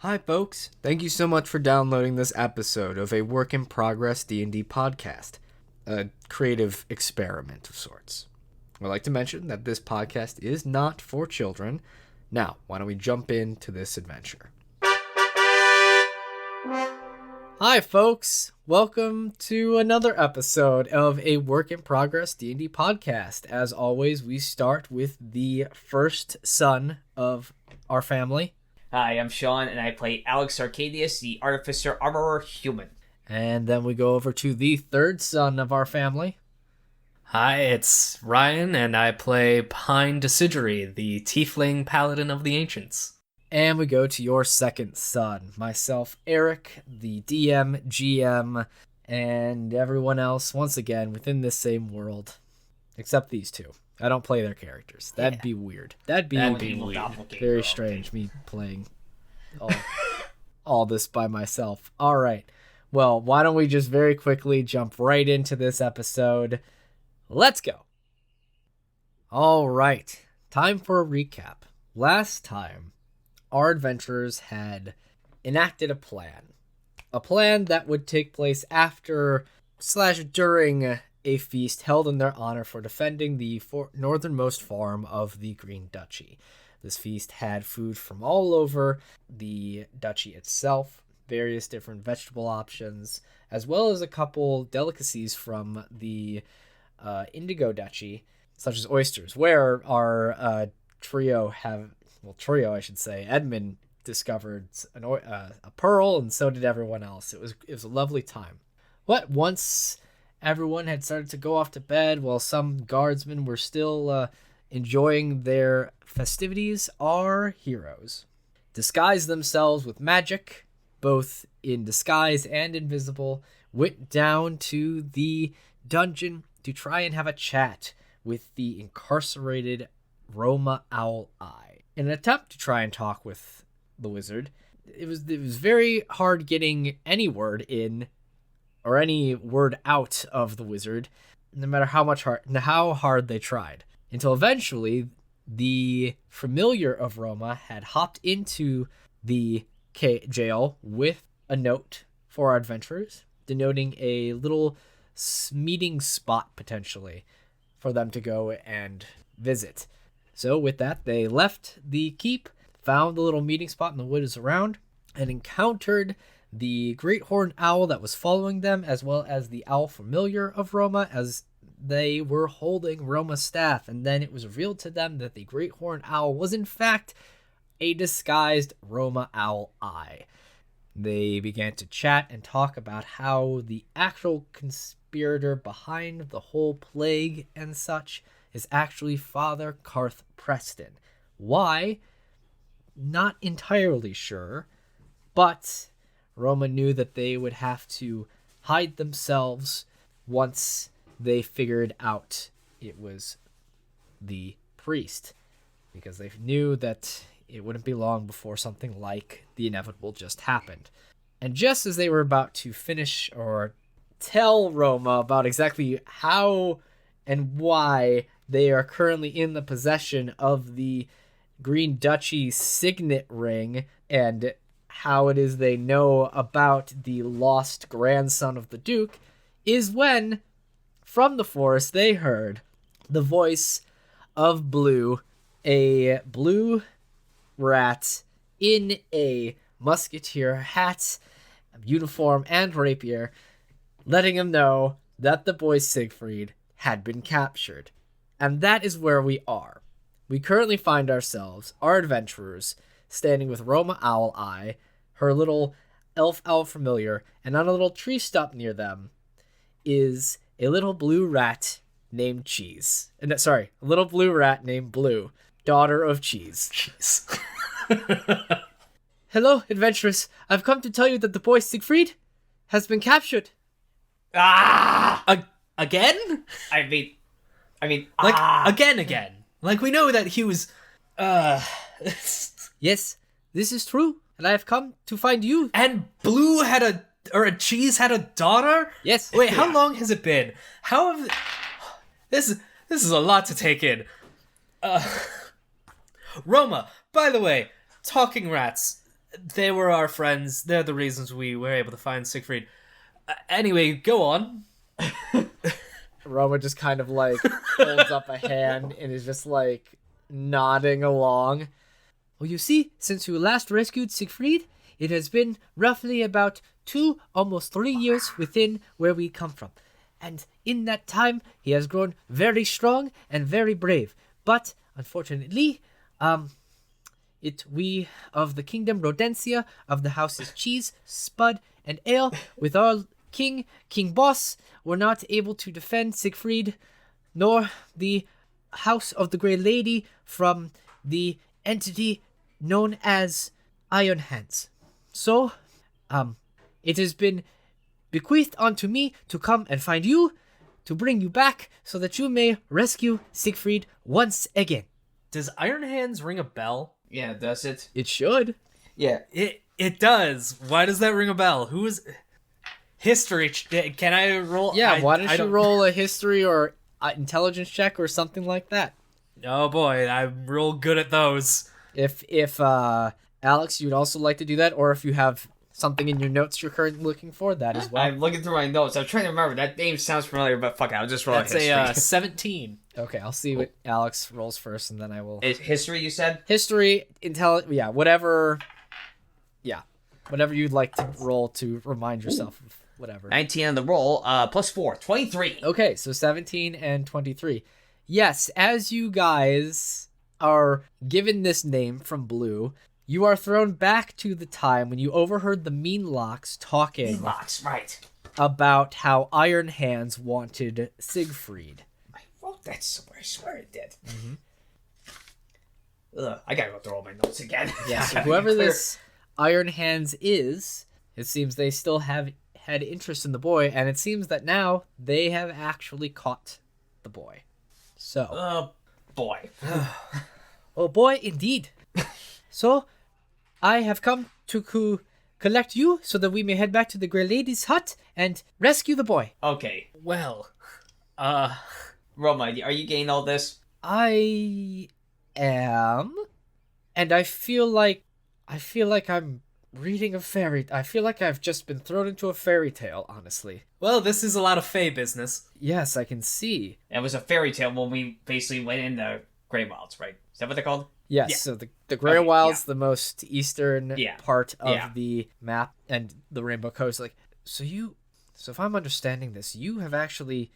Hi folks, thank you so much for downloading this episode of a work in progress D&D podcast, a creative experiment of sorts. I'd like to mention that this podcast is not for children. Now, why don't we jump into this adventure? Hi folks, welcome to another episode of a work in progress D&D podcast. As always, we start with the first son of our family. Hi, I'm Sean, and I play Alex Arcadis, the Artificer Armorer Human. And then we go over to the third son of our family. Hi, it's Ryan, and I play Pine Deciduery, the Tiefling Paladin of the Ancients. And we go to your second son, myself, Eric, the DM, GM, and everyone else, once again, within this same world. Except these two. I don't play their characters. That'd be weird. That'd be weird. Very strange, me playing all this by myself. All right. Well, why don't we just very quickly jump right into this episode? Let's go. All right. Time for a recap. Last time, our adventurers had enacted a plan. A plan that would take place after / during a feast held in their honor for defending the northernmost farm of the Green Duchy. This feast had food from all over the duchy itself, various different vegetable options, as well as a couple delicacies from the Indigo Duchy, such as oysters, where our trio, Edmund discovered a pearl, and so did everyone else. It was a lovely time. But once everyone had started to go off to bed while some guardsmen were still enjoying their festivities, our heroes disguised themselves with magic, both in disguise and invisible, went down to the dungeon to try and have a chat with the incarcerated Roma Owl Eye. In an attempt to try and talk with the wizard, it was very hard getting any word in or any word out of the wizard, no matter how hard they tried. Until eventually, the familiar of Roma had hopped into the jail with a note for our adventurers, denoting a little meeting spot, potentially, for them to go and visit. So with that, they left the keep, found the little meeting spot in the woods around, and encountered the great horned owl that was following them, as well as the owl familiar of Roma, as they were holding Roma's staff. And then it was revealed to them that the great horned owl was in fact a disguised Roma Owl Eye. They began to chat and talk about how the actual conspirator behind the whole plague and such is actually Father Karth Preston. Why? Not entirely sure, but Roma knew that they would have to hide themselves once they figured out it was the priest, because they knew that it wouldn't be long before something like the inevitable just happened. And just as they were about to finish or tell Roma about exactly how and why they are currently in the possession of the Green Duchy signet ring and how it is they know about the lost grandson of the Duke, is when, from the forest, they heard the voice of Blue, a blue rat in a musketeer hat, uniform, and rapier, letting him know that the boy Siegfried had been captured. And that is where we are. We currently find ourselves, our adventurers, standing with Roma Owl Eye, her little elf owl familiar, and on a little tree stump near them is a little blue rat named Cheese. A little blue rat named Blue, daughter of Cheese. Hello, adventurers. I've come to tell you that the boy Siegfried has been captured. Again? I mean, Again. Like, we know that he was, Yes, this is true, and I have come to find you. And Blue had a Cheese had a daughter? Yes. Wait, how long has it been? This is a lot to take in. Roma, by the way, talking rats. They were our friends. They're the reasons we were able to find Siegfried. Anyway, go on. Roma just kind of like holds up a hand and is just like nodding along. Well, you see, since you last rescued Siegfried, it has been roughly about 2, almost 3 years within where we come from. And in that time, he has grown very strong and very brave. But, unfortunately, we of the kingdom Rodensia, of the houses Cheese, Spud, and Ale, with our King Boss, were not able to defend Siegfried, nor the House of the Grey Lady from the entity known as Iron Hands. So, it has been bequeathed unto me to come and find you, to bring you back, so that you may rescue Siegfried once again. Does Iron Hands ring a bell? Yeah, does it? It should. Yeah. It does. Why does that ring a bell? Who is... History. Can I roll? Yeah, why don't you roll a history or intelligence check or something like that? Oh boy, I'm real good at those. If Alex, you'd also like to do that, or if you have something in your notes you're currently looking for, that as well. I'm looking through my notes. I'm trying to remember. That name sounds familiar, but fuck it, I'll just roll That's history. a 17. Okay, I'll see what Alex rolls first, and then I will... History, you said? History, whatever you'd like to roll to remind yourself of whatever. 19 on the roll, plus 4, 23. Okay, so 17 and 23. Yes, as you guys are given this name from Blue, you are thrown back to the time when you overheard the Meanlocks talking Meanlocks, right. about how Iron Hands wanted Siegfried. I wrote that somewhere. I swear it did. Mm-hmm. Ugh, I gotta go through all my notes again. Yeah, so whoever this Iron Hands is, it seems they still have had interest in the boy, and it seems that now they have actually caught the boy. So. Boy. Oh boy, indeed. So, I have come to collect you so that we may head back to the Grey Lady's hut and rescue the boy. Okay. Well, Roma, are you getting all this? I am, and I feel like I'm reading a fairy. I feel like I've just been thrown into a fairy tale, honestly. well, this is a lot of Fey business. Yes, I can see. It was a fairy tale when we basically went in the Grey Wilds, right? Is that what they're called? Yes, Yeah. so the Grey Okay, Wilds, yeah. the most eastern Yeah. part of Yeah. the map, and the Rainbow Coast. Like, so if I'm understanding this, you have actually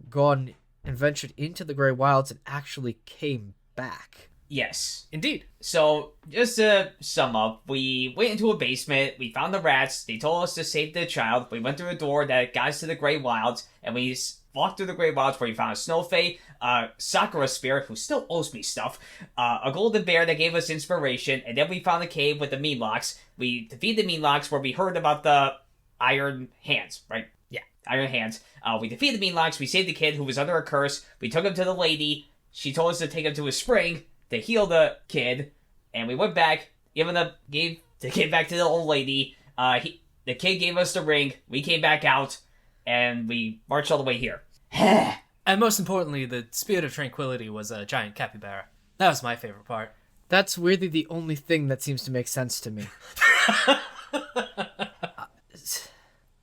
gone and ventured into the Grey Wilds and actually came back. Yes. Indeed. So, just to sum up, we went into a basement, we found the rats, they told us to save the child, we went through a door that got us to the Grey Wilds, and we walked through the Grey Wilds where we found a snow fae, a Sakura spirit who still owes me stuff, a golden bear that gave us inspiration, and then we found the cave with the Meanlocks. We defeated the Meanlocks where we heard about the Iron Hands, right? Yeah, Iron Hands. We defeated the Meanlocks, we saved the kid who was under a curse, we took him to the lady, she told us to take him to a spring to heal the kid, and we went back, gave the kid back to the old lady, the kid gave us the ring, we came back out, and we marched all the way here. And most importantly, the Spirit of Tranquility was a giant capybara. That was my favorite part. That's weirdly the only thing that seems to make sense to me.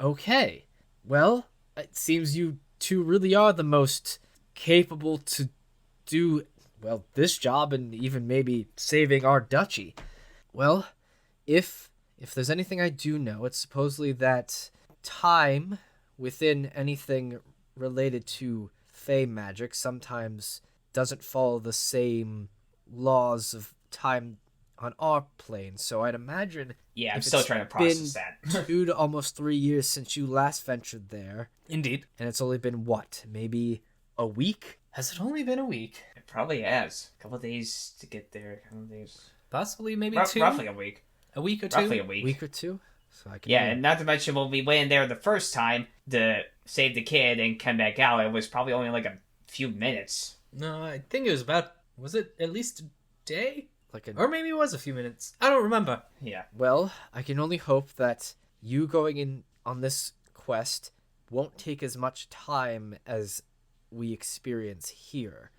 Okay. Well, it seems you two really are the most capable to do, well, this job and even maybe saving our duchy. Well, if there's anything I do know, it's supposedly that time within anything related to Fey magic sometimes doesn't follow the same laws of time on our plane. So I'd imagine Yeah, I'm if still it's trying to process been that. 2 to almost 3 years since you last ventured there, Indeed. and it's only been what, maybe a week? Has it only been a week? It probably has. A couple days to get there, a couple days. Possibly maybe two? Roughly a week. A week or two? Roughly a week. Week or two? So I can Yeah, and not to mention when we went in there the first time to save the kid and come back out, it was probably only like a few minutes. No, I think it was about... Was it at least a day? like a Or maybe it was a few minutes. I don't remember. Yeah. Well, I can only hope that you going in on this quest won't take as much time as we experience here.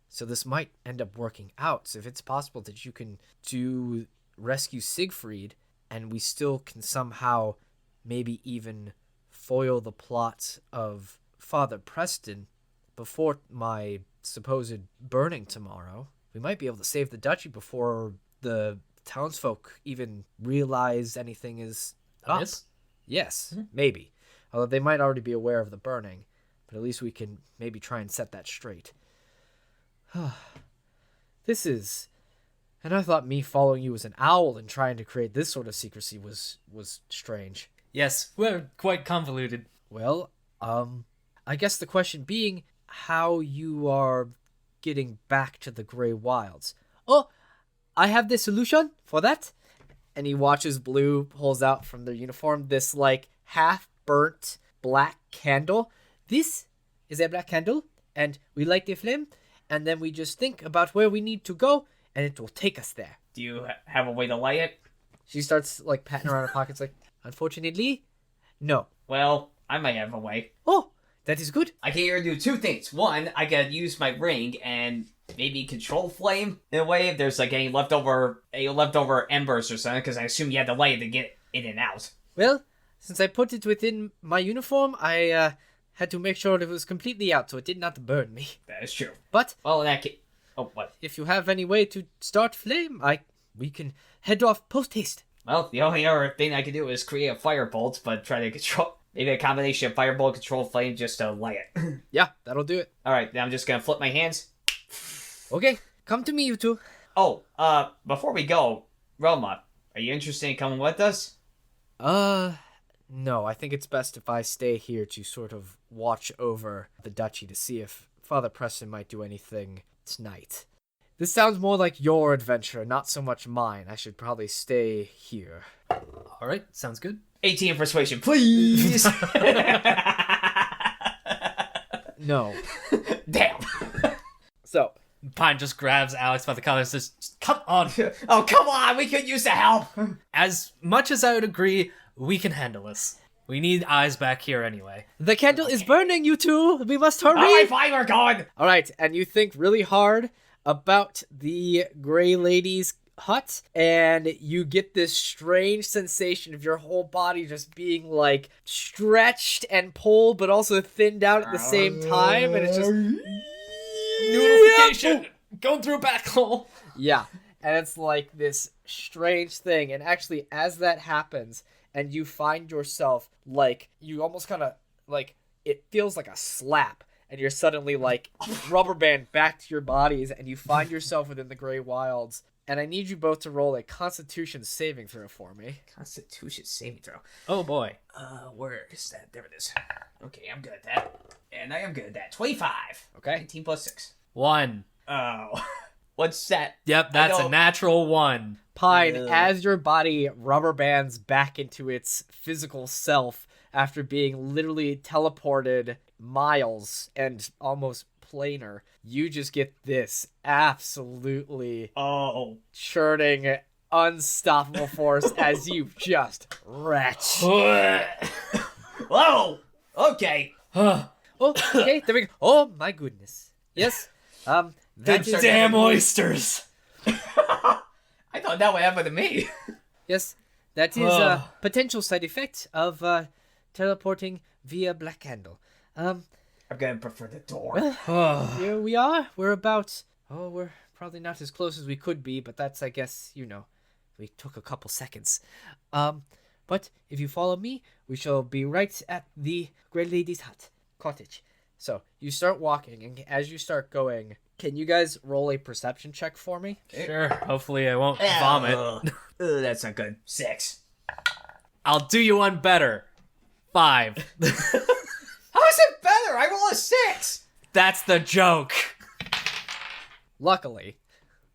So this might end up working out. So if it's possible that you can do rescue Siegfried, and we still can somehow maybe even foil the plot of Father Preston before my supposed burning tomorrow, we might be able to save the duchy before the townsfolk even realize anything is up. Amiss? Yes, maybe. Although they might already be aware of the burning, but at least we can maybe try and set that straight. This is... And I thought me following you as an owl and trying to create this sort of secrecy was strange. Yes, we're quite convoluted. Well, I guess the question being how you are getting back to the Grey Wilds. Oh, I have the solution for that. And he watches Blue pulls out from their uniform this, like, half-burnt black candle. This is a black candle, and we light the flame, and then we just think about where we need to go, and it will take us there. Do you have a way to light it? She starts, like, patting around her pockets, like, unfortunately, no. Well, I might have a way. Oh, that is good. I can either do two things. One, I can use my ring and maybe control flame in a way if there's like any leftover embers or something, because I assume you had to light it to get in and out. Well, since I put it within my uniform, I had to make sure it was completely out so it did not burn me. That is true. But Well, in that case... Oh, what? if you have any way to start flame, we can head off post-haste. Well, the only other thing I can do is create a firebolt, but try to control... Maybe a combination of firebolt, control flame, just to light it. Yeah, that'll do it. Alright, now I'm just gonna flip my hands. Okay, come to me, you two. Oh, before we go, Roma, are you interested in coming with us? No, I think it's best if I stay here to sort of watch over the duchy to see if Father Preston might do anything tonight. This sounds more like your adventure, not so much mine. I should probably stay here. All right, sounds good. 18 persuasion, please! No. Damn! So, Pine just grabs Alex by the collar and says, "Come on." Oh, come on, we could use the help! As much as I would agree, we can handle this. We need eyes back here anyway. the candle is burning, you two! We must hurry! Alright, fine, we're going! Alright, and you think really hard about the Grey Lady's hut, and you get this strange sensation of your whole body just being, like, stretched and pulled, but also thinned out at the same time, and it's just... Notification! Going through a back hole. Yeah, and it's like this strange thing, and actually, as that happens, and you find yourself, like, you almost kind of, like, it feels like a slap, and you're suddenly, like, rubber band back to your bodies, and you find yourself within the Grey Wilds, and I need you both to roll a Constitution saving throw for me. Constitution saving throw. Oh boy. Where is that? There it is. Okay, I'm good at that. And I am good at that. 25. Okay. 19 plus 6. 1. Oh. What's that? Yep, that's I a natural 1. Pine, Ugh. as your body rubber bands back into its physical self after being literally teleported miles and almost planar, you just get this absolutely Oh. churning, unstoppable force as you just retch. Whoa! Okay. Oh, okay, there we go. Oh my goodness. Yes. That is Damn oysters. I thought that would happen to me. yes, that is a potential side effect of teleporting via black candle. I'm gonna prefer the door. Here we are. We're about... Oh, we're probably not as close as we could be, but that's, I guess, we took a couple seconds. But if you follow me, we shall be right at the Grey Lady's hut, cottage. So, you start walking, and as you start going, can you guys roll a perception check for me? Sure, hopefully I won't vomit. Ugh, that's not good. 6. I'll do you one better. 5. How is it better? I roll a 6. That's the joke. Luckily,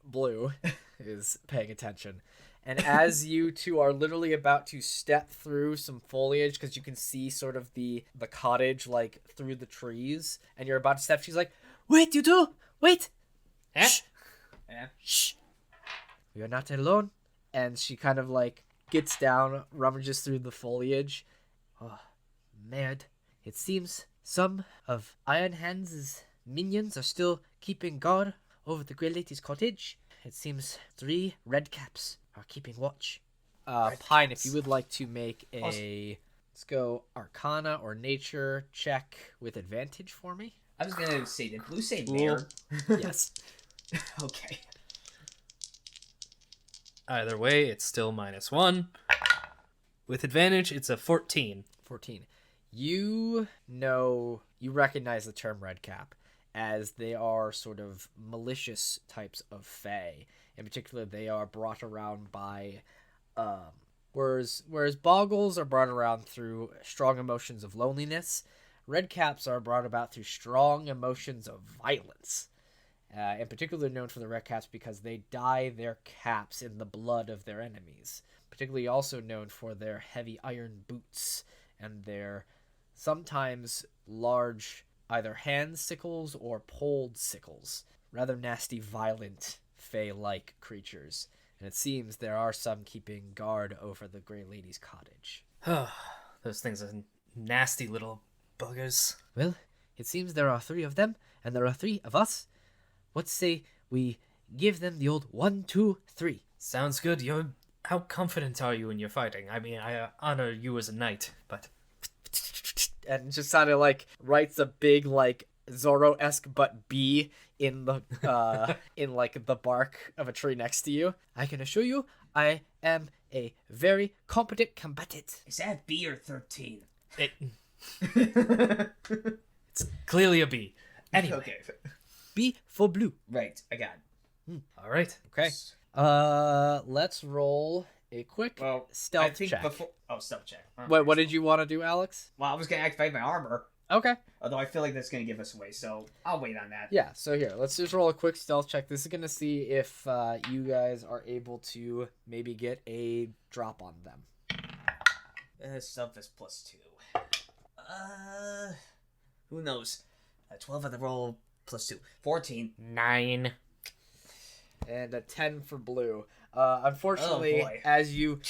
Blue is paying attention. And as you two are literally about to step through some foliage, because you can see sort of the cottage, like, through the trees, and you're about to step, she's like, "Wait, you two! Wait! Shh! Shh! We are not alone." And she kind of, like, gets down, rummages through the foliage. Oh, mad. It seems some of Iron Hands' minions are still keeping guard over the Grey Lady's cottage. it seems 3 red caps are keeping watch. Pine, if you would like to make a... Let's go Arcana or Nature check with advantage for me. I was gonna say, did Blue say bear? Yes. Okay. Either way, it's still -1. With advantage, it's a 14. 14. You recognize the term red cap as they are sort of malicious types of fae. In particular, they are brought around by... Whereas boggles are brought around through strong emotions of loneliness, red caps are brought about through strong emotions of violence. In particular, known for the red caps because they dye their caps in the blood of their enemies. Particularly also known for their heavy iron boots and their sometimes large either hand sickles or poled sickles. Rather nasty, violent, fae-like creatures. And it seems there are some keeping guard over the Grey Lady's cottage. Those things are nasty little buggers. Well, it seems there are 3 of them, and there are 3 of us. What say we give them the old 1, 2, 3? Sounds good. How confident are you in your fighting? I mean, I honor you as a knight, but... And just kind of like writes a big like Zorro-esque but B in the in like the bark of a tree next to you. I can assure you, I am a very competent combatant. Is that B or 13? It's clearly a B. Anyway. Okay. B for blue. Right, I got it. All right. Okay. Let's roll a quick stealth check. Stealth check. What did you want to do, Alex? Well, I was going to activate my armor. Okay. Although I feel like that's going to give us away, so I'll wait on that. Yeah, so here, let's just roll a quick stealth check. This is going to see if you guys are able to maybe get a drop on them. Stealth is +2. Who knows? 12 on the roll, +2. 14. 9. And a 10 for blue. Unfortunately, Oh, boy. as you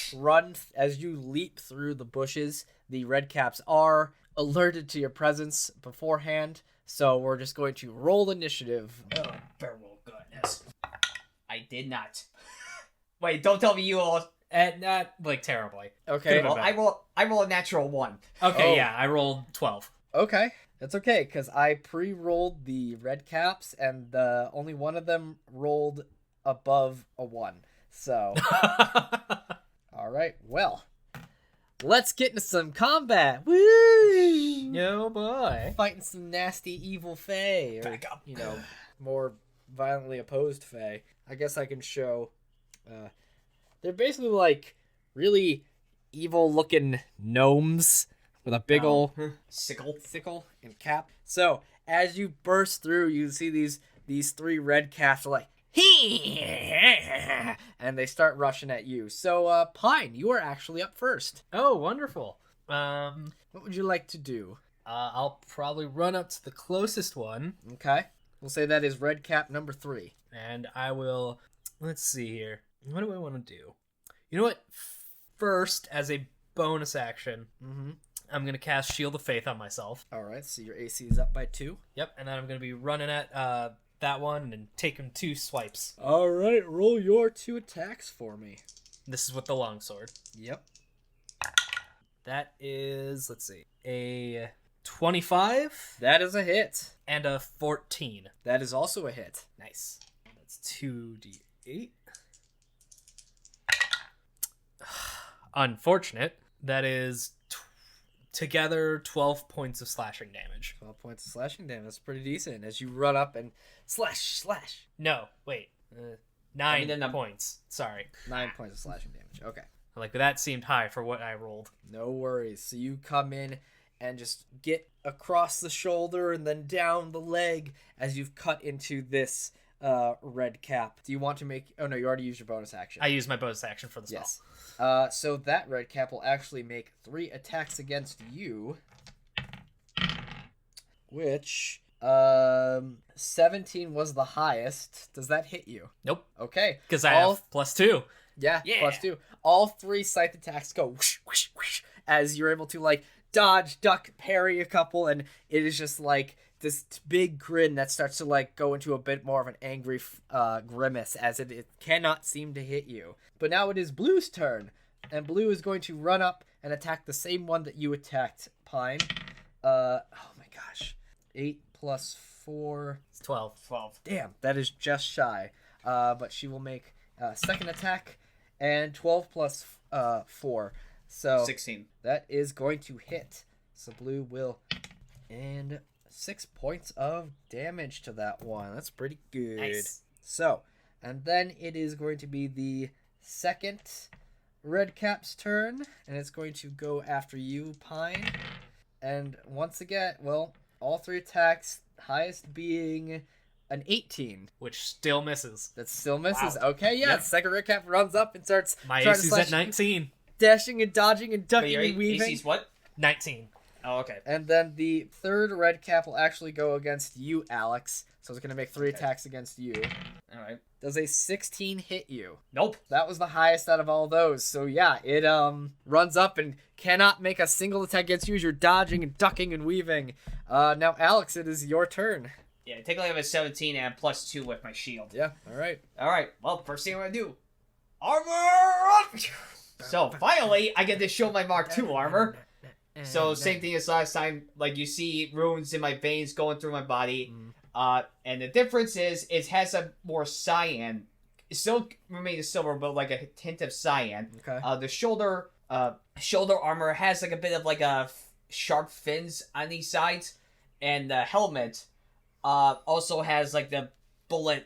leap through the bushes, the red caps are alerted to your presence beforehand. So we're just going to roll initiative. Oh, barrel goodness. I did not. Wait, don't tell me you all. Not like terribly. Okay. Well, I roll a natural 1. Okay, Oh. yeah, I rolled 12. Okay. That's okay, because I pre-rolled the red caps, and only one of them rolled above a 1. So, all right. Well, let's get into some combat. Woo! Yo, boy. Fighting some nasty evil fae, or Back up. more violently opposed fae. I guess I can show. They're basically like really evil-looking gnomes with a big ol' sickle and cap. So as you burst through, you see these 3 red caps are like, and they start rushing at you. So Pine, you are actually up first. Oh, wonderful. What would you like to do? I'll probably run up to the closest one, Okay, we'll say that is red cap number 3. and I will... Let's see here. What do I want to do? You know what? First, as a bonus action, I'm going to cast Shield of Faith on myself. All right, so your AC is up by 2. Yep, and then I'm going to be running at that one and taking 2 swipes. All right, roll your 2 attacks for me. This is with the longsword. Yep. That is, let's see, a 25 That is a hit. and a 14. That is also a hit. Nice. That's 2d8. Unfortunate. That is together 12 points of slashing damage. 12 points of slashing damage. That's pretty decent. As you run up and slash. No, wait. 9 then the- points. Sorry. 9 points of slashing damage. Okay. Like, that seemed high for what I rolled. No worries. So you come in and just get across the shoulder and then down the leg as you've cut into this red cap. Do you want to make... Oh, no, you already used your bonus action. I used my bonus action for the spell. Yes. So that red cap will actually make 3 attacks against you. Which... 17 was the highest. Does that hit you? Nope. Okay. Because I have +2. Yeah, Yeah. +2. All 3 scythe attacks go whoosh, whoosh, whoosh, as you're able to, like, dodge, duck, parry a couple, and it is just, like, big grin that starts to like go into a bit more of an angry grimace as it cannot seem to hit you. But now it is Blue's turn, and Blue is going to run up and attack the same one that you attacked, Pine. Oh my gosh, 8 plus 4. It's 12. 12. Damn, that is just shy. But she will make second attack, and 12 plus 4. So 16. that is going to hit. So Blue will, and 6 points of damage to that one. That's pretty good. Nice. So, and then it is going to be the second Redcap's turn, and it's going to go after you, Pine. And once again, well, all 3 attacks, highest being an 18. Which still misses. That still misses. Wow. Okay, yeah. Yep. Second Redcap runs up and starts My trying to AC's slash, at 19. dashing and dodging and ducking Wait, and weaving. AC's what? 19. Oh, okay. And then the third Redcap will actually go against you, Alex. So it's going to make 3 attacks against you. All right. Does a 16 hit you? Nope. That was the highest out of all those. So yeah, it runs up and cannot make a single attack against you as you're dodging and ducking and weaving. Now, Alex, it is your turn. Yeah, take a 17 and plus 2 with my shield. Yeah, all right. All right. Well, first thing I'm gonna do, armor up. So finally, I get to show my Mark II armor. So same thing as last time. Like you see runes in my veins going through my body. And the difference is it has a more cyan. It still remains silver, but like a hint of cyan. Okay. The shoulder armor has like a bit of like a sharp fins on these sides, and the helmet also has like the bullet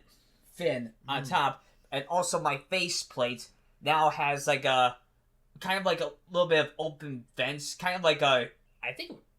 fin on top, and also my faceplate now has like a kind of like a little bit of open vents, kind of like a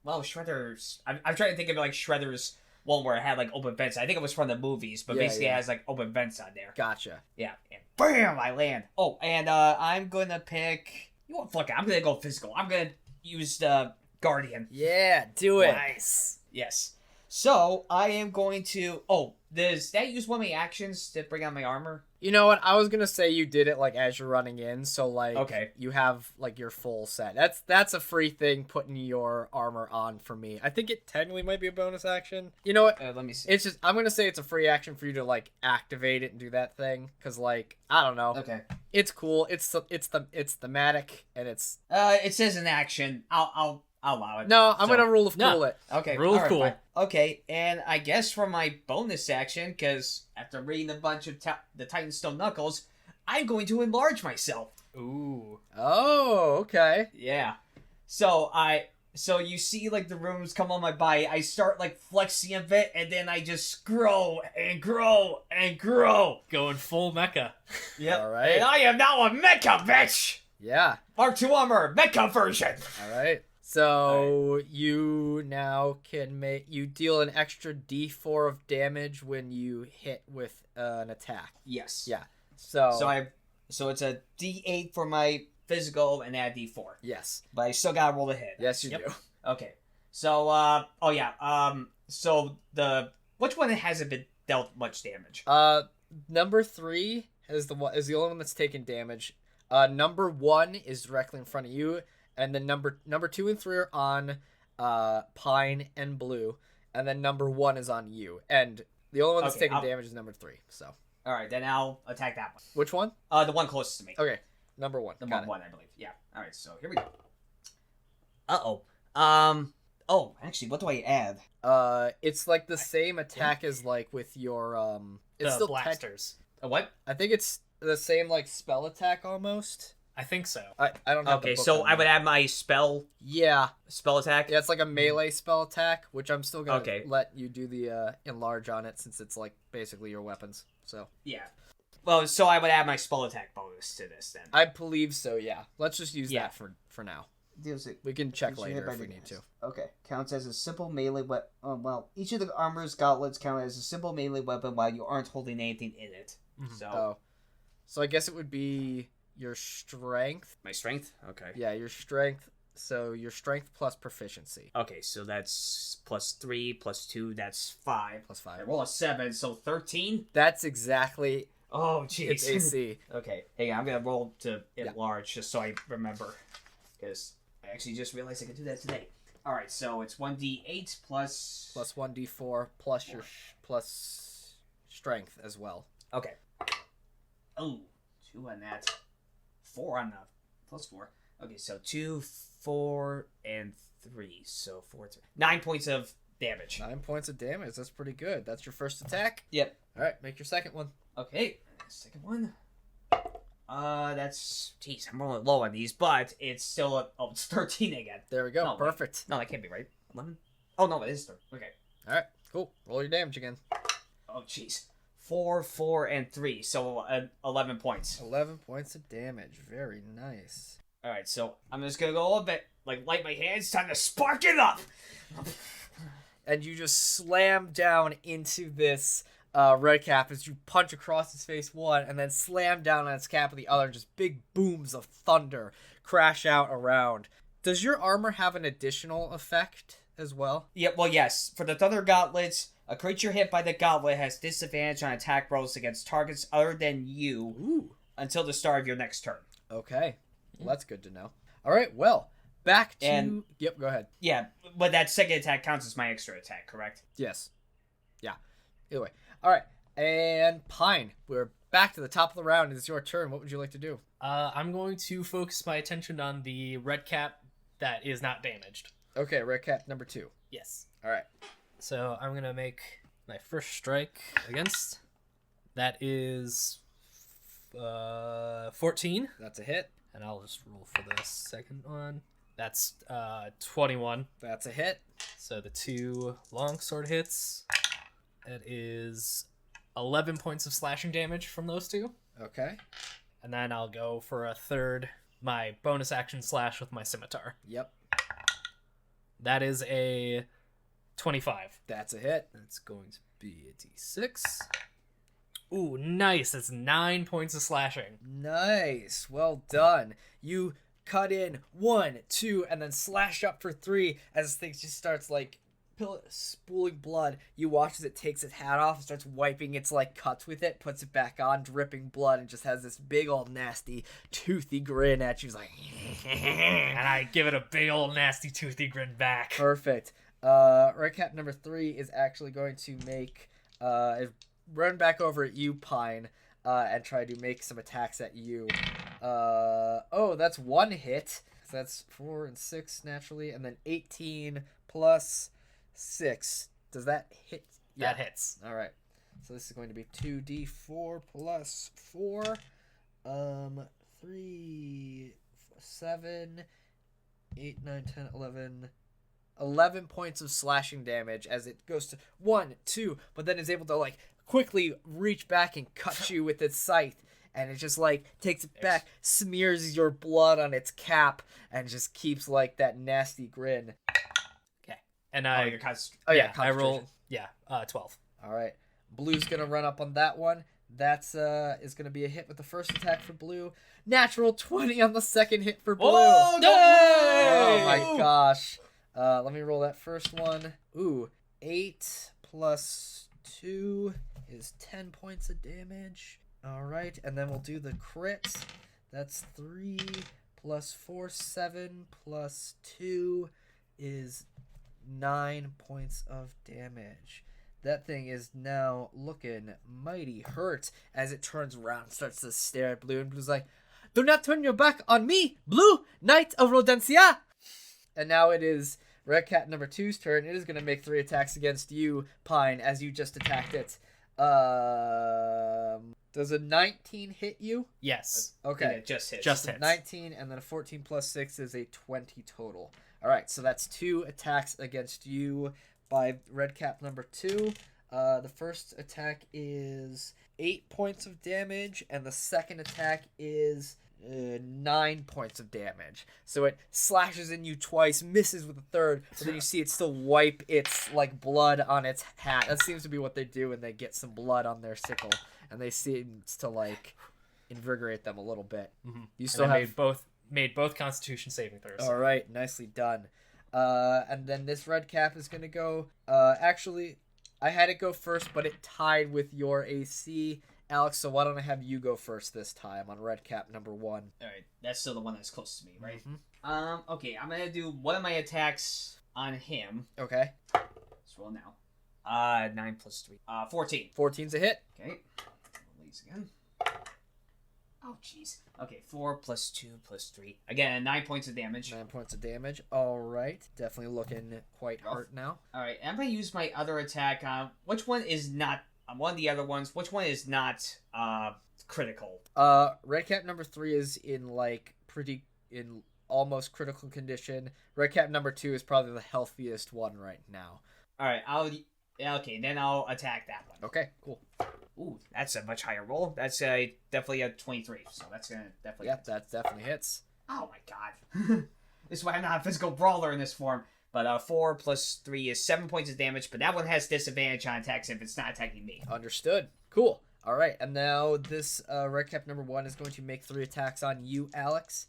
Shredder's. I'm trying to think of like Shredder's one where it had like open vents. I think it was from the movies, but basically it has like open vents on there. Gotcha. Yeah, and bam, I land. Oh, and I'm gonna pick. You know what? Fuck it. I'm gonna go physical. I'm gonna use the Guardian. Yeah, do it. Nice. Yes. So I am going to. Oh, does that use one of my actions to bring out my armor? You know what? I was gonna say you did it like as you're running in, so like Okay. you have like your full set. That's a free thing, putting your armor on for me. I think it technically might be a bonus action. You know what? Let me see. It's just I'm gonna say it's a free action for you to like activate it and do that thing, cause like I don't know. Okay. It's cool. It's thematic and it's It says an action. I'll allow it. no. I'm So- gonna rule of No. cool it. Okay. Rule of alright, cool. fine. Okay, and I guess for my bonus action, because after reading a bunch of the Titanstone Knuckles, I'm going to enlarge myself. Ooh. Oh, okay. Yeah. So you see like the runes come on my body. I start like flexing a bit, and then I just grow and grow and grow. Going full mecha. Yep. All right. And I am now a mecha bitch. Yeah. Mark II armor, mecha version. All right. So you now you deal an extra D4 of damage when you hit with an attack. Yes. Yeah. So So it's a D8 for my physical and add D4. yes. But I still gotta roll the hit. Yes, you Yep. do. Okay. So so which one hasn't been dealt much damage? Number 3 is the only one that's taken damage. Number 1 is directly in front of you, and then number 2 and 3 are on Pine and Blue, and then number 1 is on you. And the only one that's Okay, taken damage is number 3. So All right, then I'll attack that one. which one? The one closest to me. Okay, number 1. The Got one, it. I believe. Yeah. All right. So here we go. Oh, actually, what do I add? It's like the same attack as like with your It's The still blasters. A what? I think it's the same like spell attack almost. I think so. I don't have the Okay, book so on I me. would add my spell attack. Yeah, it's like a melee spell attack, which I'm still gonna Okay. let you do the enlarge on it since it's like basically your weapons. So Yeah. Well, so I would add my spell attack bonus to this then. I believe so. Yeah, let's just use Yeah. that for now. Deals it. We can check later if we need to. Okay. Counts as a simple melee weapon. Well, each of the armor's gauntlets count as a simple melee weapon while you aren't holding anything in it. Mhm. So So I guess it would be your strength. my strength. Okay. Yeah, your strength. So your strength plus proficiency Okay, so that's +3 +2. That's 5. plus I 5. roll a 7, so 13. That's exactly Oh, its jeez. AC. Okay, hey, I'm gonna roll to Yeah. enlarge just so I remember, because I actually just realized I could do that today. All right, so it's 1d8 plus... Plus 1d4 plus your plus strength as well. Okay. Oh, 2 on that. 4 on the plus 4. Okay, so 2, 4, and 3. So 4, 3. 9 points of damage. 9 points of damage. That's pretty good. That's your first attack? Yep. All right, make your second one. Okay, second one. That's... Jeez, I'm rolling low on these, but it's still... Oh, it's 13 again. There we go. No, Perfect. No, that can't be right. 11? Oh, no, it is 13. Okay. All right, cool. Roll your damage again. Oh, jeez. 4, 4, and 3. So 11 points. 11 points of damage. Very nice. All right, so I'm just going to go a little bit, like, light my hands. Time to spark it up. And you just slam down into this red cap as you punch across his face one and then slam down on its cap with the other, and just big booms of thunder crash out around. Does your armor have an additional effect as well? Yeah, well, yes. For the Thunder Gauntlets, a creature hit by the gauntlet has disadvantage on attack rolls against targets other than you until the start of your next turn. Okay. Well, that's good to know. All right, well, back to... Yep, go ahead. Yeah, but that second attack counts as my extra attack, correct? Yes. Yeah. Either way. All right, and Pine, we're back to the top of the round. It's your turn. What would you like to do? I'm going to focus my attention on the red cap that is not damaged. Okay, red cap number 2. Yes. All right. So I'm going to make my first strike against. That is 14. That's a hit. And I'll just roll for the second one. That's 21. That's a hit. So the 2 longsword hits. It is 11 points of slashing damage from those 2. Okay. And then I'll go for a third, my bonus action slash with my scimitar. Yep. That is a 25. That's a hit. That's going to be a d6. Ooh, nice. That's 9 points of slashing. Nice. Well done. You cut in 1, 2, and then slash up for 3 as things just starts like spooling blood. You watch as it takes its hat off and starts wiping its like cuts with it, puts it back on, dripping blood, and just has this big old nasty toothy grin at you. He's like, and I give it a big old nasty toothy grin back. Perfect. Red cap number 3 is actually going to make run back over at you, Pine, and try to make some attacks at you. Oh, that's 1 hit. So that's 4 and 6 naturally, and then 18 plus 6. Does that hit? Yeah. That hits. All right. So this is going to be 2d4 plus 4. 3, 7, 8, 9, 10, 11. 11 points of slashing damage as it goes to 1, 2, but then is able to like quickly reach back and cut you with its scythe, and it just like takes it back, smears your blood on its cap, and just keeps like that nasty grin. Okay. And I I roll 12. All right. Blue's gonna run up on that one. That's is gonna be a hit with the first attack for Blue. Natural 20 on the second hit for Blue. Oh, no! Oh my gosh. Let me roll that first one. Ooh, 8 plus 2 is 10 points of damage. All right, and then we'll do the crit. That's 3 plus 4, 7 plus 2 is 9 points of damage. That thing is now looking mighty hurt as it turns around and starts to stare at Blue, and Blue's like, "Do not turn your back on me, Blue, Knight of Rodencia!" And now it is Red Cat number 2's turn. It is going to make 3 attacks against you, Pine, as you just attacked it. Does a 19 hit you? Yes. Okay. Yeah, it just hits. Just hits. 19, and then a 14 plus 6 is a 20 total. All right, so that's 2 attacks against you by Red Cap number 2. The first attack is 8 points of damage, and the second attack is 9 points of damage. So it slashes in you twice, misses with the third, but then you see it still wipe its like blood on its hat. That seems to be what they do when they get some blood on their sickle, and they seem to like invigorate them a little bit. Mm-hmm. You still and have made both Constitution saving throws. All right, nicely done. And then this Red Cap is gonna go. Actually, I had it go first, but it tied with your AC, Alex. So why don't I have you go first this time on Red Cap number 1? All right, that's still the one that's close to me, right? Mm-hmm. Okay, I'm gonna do one of my attacks on him. Okay. Let's roll now. 9 plus 3. 14. 14's a hit. Okay. Release again. Oh, jeez. Okay, 4 plus 2 plus 3. Again, 9 points of damage. 9 points of damage. All right. Definitely looking quite hurt now. All right, I'm going to use my other attack. Which one is not... one of the other ones, which one is not critical? Redcap number 3 is in, like, in almost critical condition. Redcap number 2 is probably the healthiest one right now. All right, okay, then I'll attack that one. Okay, cool. Ooh, that's a much higher roll. That's definitely a 23, so that's gonna definitely. Yep, that definitely hits. Oh my god, this is why I'm not a physical brawler in this form. But 4 plus 3 is 7 points of damage. But that one has disadvantage on attacks if it's not attacking me. Understood. Cool. All right, and now this Redcap number 1 is going to make 3 attacks on you, Alex.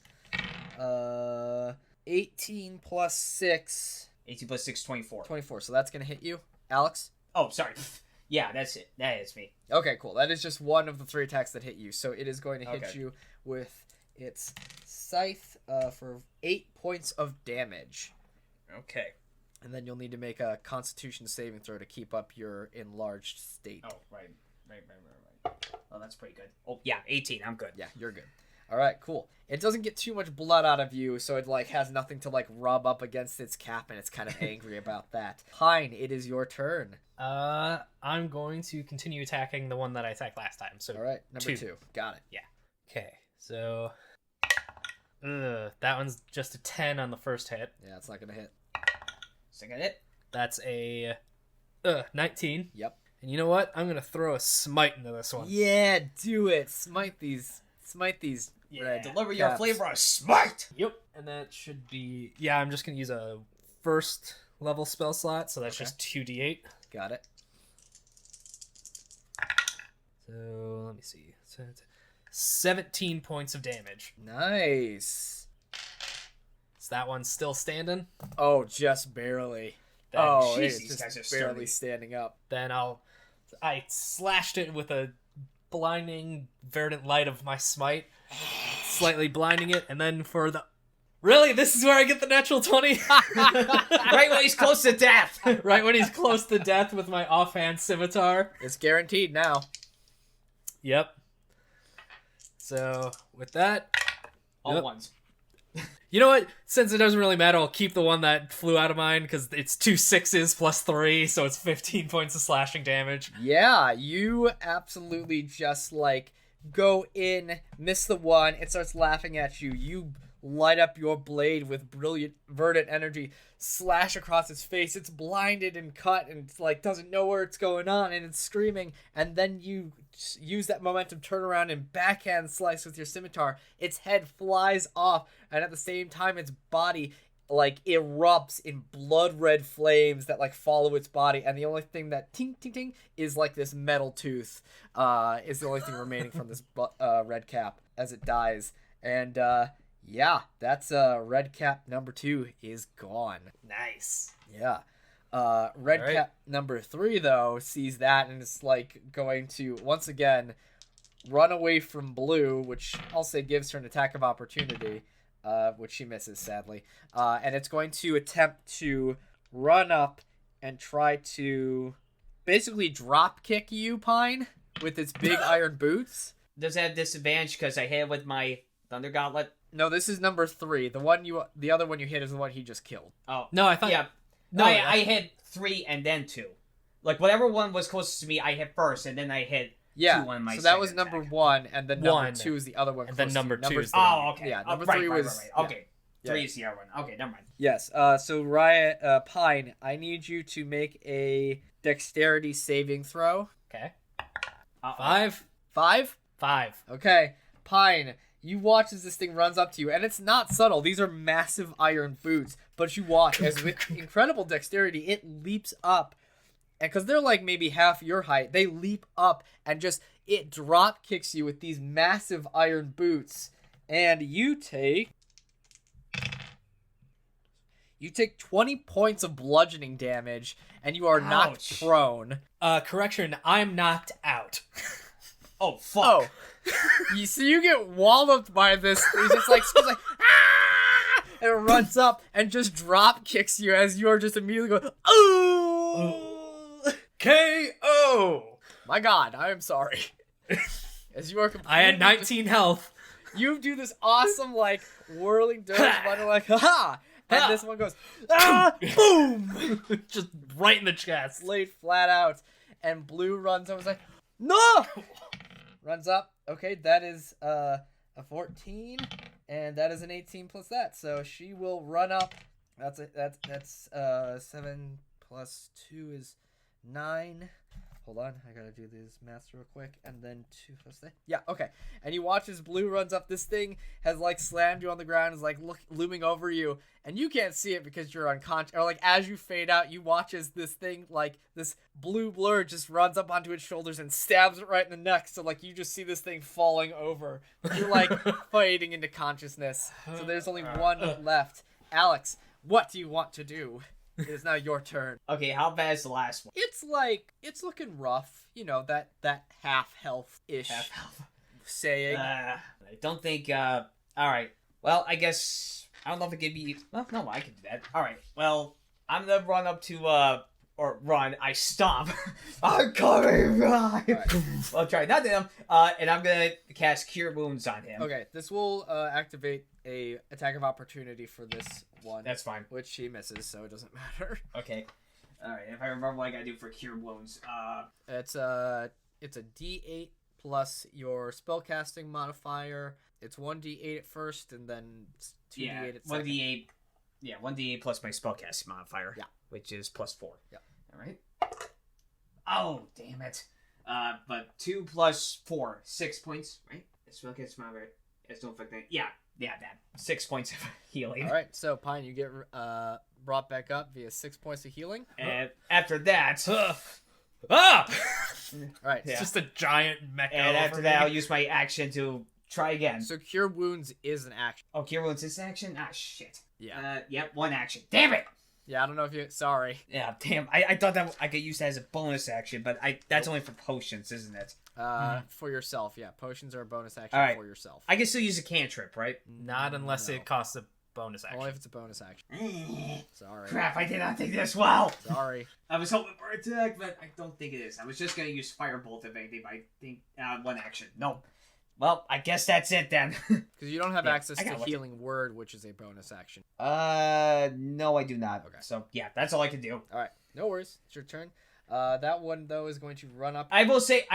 18 plus 6. 18 plus 6, 24. 24. So that's gonna hit you, Alex. Oh, sorry. Yeah, that's it. That hits me. Okay, cool. That is just one of the 3 attacks that hit you. So it is going to hit Okay. you with its scythe for 8 points of damage. Okay. And then you'll need to make a Constitution saving throw to keep up your enlarged state. Oh, right. Oh, that's pretty good. Oh, yeah, 18. I'm good. Yeah, you're good. All right, cool. It doesn't get too much blood out of you, so it like has nothing to like rub up against its cap, and it's kind of angry about that. Pine, it is your turn. I'm going to continue attacking the one that I attacked last time. So All right, number 2. Got it. Yeah. Okay. So that one's just a 10 on the first hit. Yeah, it's not gonna hit. Second hit. That's a 19. Yep. And you know what? I'm gonna throw a smite into this one. Yeah, do it. Smite these. Yeah. red Deliver your caps. flavor of smite. Yep. And that should be... Yeah, I'm just going to use a first level spell slot, so that's Okay. just 2d8. Got it. So, let me see. 17 points of damage. Nice. Is that one still standing? Oh, just barely. Then, Oh, jeez, it's these just guys are barely sturdy. standing up. Then I slashed it with a blinding verdant light of my smite, slightly blinding it, and then for the... Really? This is where I get the natural 20? Right when he's close to death. Right when he's close to death with my offhand scimitar. It's guaranteed now. Yep. So, with that... All Yep. ones. You know what? Since it doesn't really matter, I'll keep the one that flew out of mine, because it's 2 6s plus 3, so it's 15 points of slashing damage. Yeah, you absolutely just like go in, miss the one, it starts laughing at you. You light up your blade with brilliant verdant energy, slash across its face. It's blinded and cut and it's like doesn't know where it's going on and it's screaming, and then you use that momentum, turn around and backhand slice with your scimitar. Its head flies off, and at the same time its body like erupts in blood red flames that like follow its body, and the only thing that ting ting ting is like this metal tooth is the only thing remaining from this red cap as it dies. And yeah, that's red cap number 2 is gone. Nice. Yeah. Red All right. cap number 3 though sees that and is like going to once again run away from blue, which I'll say gives her an attack of opportunity, which she misses sadly. And it's going to attempt to run up and try to basically drop kick you, Pine, with its big iron boots. Does it have disadvantage because I hit it with my Thunder Gauntlet? No, this is number 3. The other one you hit is the one he just killed. Oh. No, I thought... Yeah. No, I hit 3 and then 2. Like, whatever one was closest to me, I hit first, and then I hit 2 on my so that was second number attack. 1, and then number One. 2 is the other one. And then close number to you. two is the Number- Oh, okay. Yeah, Oh, number right, 3 right, was... right. yeah. Okay. Yeah. 3 is the other one. Okay, never mind. Yes, so Pine, I need you to make a dexterity saving throw. Okay. Uh-oh. 5? 5? 5. Okay. Pine, you watch as this thing runs up to you, and it's not subtle. These are massive iron boots, but you watch as with incredible dexterity, it leaps up, and because they're like maybe half your height, they leap up and just, it drop kicks you with these massive iron boots, and you take 20 points of bludgeoning damage, and you are knocked Ouch. prone. Correction, I'm knocked out. Oh, fuck. So you get walloped by this. He's just like, ah! and it runs up and just drop kicks you as you're just immediately going, oh! KO! My god, I am sorry. As you are I had 19 health. You do this awesome, like, whirling dirge running like, ha! And this one goes, ah! Boom! Just right in the chest. Laid flat out. And Blue runs up and is like, no! Runs up. Okay, that is a 14. And that is an 18 plus that. So she will run up. That's 7 plus 2 is 9. Hold on, I gotta do this math real quick, and then 2 plus that. Yeah, okay. And you watch as Blue runs up. This thing has like slammed you on the ground, is like looming over you, and you can't see it because you're unconscious. Or like as you fade out, you watch as this thing, like this blue blur, just runs up onto its shoulders and stabs it right in the neck. So like you just see this thing falling over. You're like fading into consciousness. So there's only one left. Alex, what do you want to do? It is now your turn. Okay, how bad is the last one? It's looking rough. You know, that half health-ish Half health. saying. I don't think, alright. Well, I guess, I don't know if it could be, well, no, I can do that. Alright, well, I'm gonna run up to, or run, I stomp. I'm coming, run! Right. I'll try not to him, and I'm gonna cast Cure Wounds on him. Okay, this will activate a attack of opportunity for this one. That's fine. Which he misses, so it doesn't matter. Okay. Alright, if I remember what I gotta do for Cure Wounds, It's a D8 plus your spellcasting modifier. It's 1D8 at first, and then 2D8 at second. 1D8, 1D8 plus my spellcasting modifier. Yeah. Which is plus 4. Yeah. Alright. Oh, damn it. But 2 plus 4, 6 points, right? Spellcasting modifier. It's no effect. Yeah, that. 6 points of healing. Alright, so Pine, you get brought back up via 6 points of healing. And after that... Alright, It's just a giant mecha. And after that, I'll use my action to try again. so Cure Wounds is an action. Oh, Cure Wounds is action? Ah, shit. Yeah. Yep, 1 action. Damn it! Yeah, I don't know if you... Sorry. Yeah, damn. I thought that I could use that as a bonus action, but that's only for potions, isn't it? For yourself, yeah. Potions are a bonus action for yourself. I can still use a cantrip, right? Not unless No. it costs a bonus action. Only if it's a bonus action. Sorry. Crap, I did not think this well. Sorry. I was hoping for attack, but I don't think it is. I was just going to use Firebolt if anything, but I think 1 action. No. Well, I guess that's it then. Because you don't have access I to gotta look Healing Word, which is a bonus action. No, I do not. Okay. So, yeah, that's all I can do. Alright, no worries. It's your turn. That one, though, is going to run up. I will say,